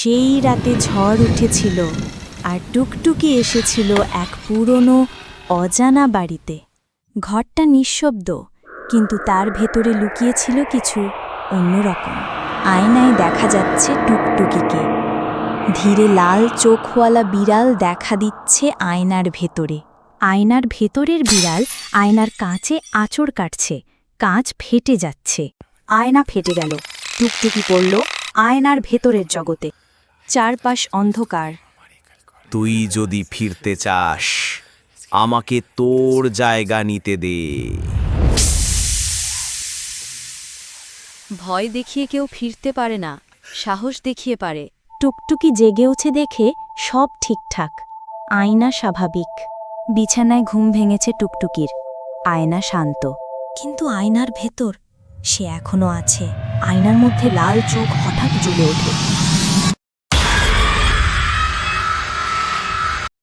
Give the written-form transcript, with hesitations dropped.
সেই রাতে ঝড় উঠেছিল আর টুকটুকি এসেছিল এক পুরনো অজানা বাড়িতে। ঘরটা নিঃশব্দ, কিন্তু তার ভেতরে লুকিয়েছিল কিছু অন্যরকম। আয়নায় দেখা যাচ্ছে টুকটুকিকে। ধীরে লাল চোখওয়ালা বিড়াল দেখা দিচ্ছে আয়নার ভেতরে। আয়নার ভেতরের বিড়াল আয়নার কাঁচে আঁচড় কাটছে। কাঁচ ফেটে যাচ্ছে। আয়না ফেটে গেল। টুকটুকি পড়ল আয়নার ভেতরের জগতে। চারপাশ অন্ধকার। তুই যদি ফিরতে চাস, আমাকে তোর জায়গা নিতে দে। ভয় দেখিয়ে কেউ ফিরতে পারে না, সাহস দেখিয়ে পারে। টুকটুকি জেগে উঠে দেখে সব ঠিকঠাক। আয়না স্বাভাবিক। বিছানায় ঘুম ভেঙেছে টুকটুকির। আয়না শান্ত, কিন্তু আয়নার ভেতর সে এখনো আছে। আয়নার মধ্যে লাল চোখ হঠাৎ জ্বলে ওঠে।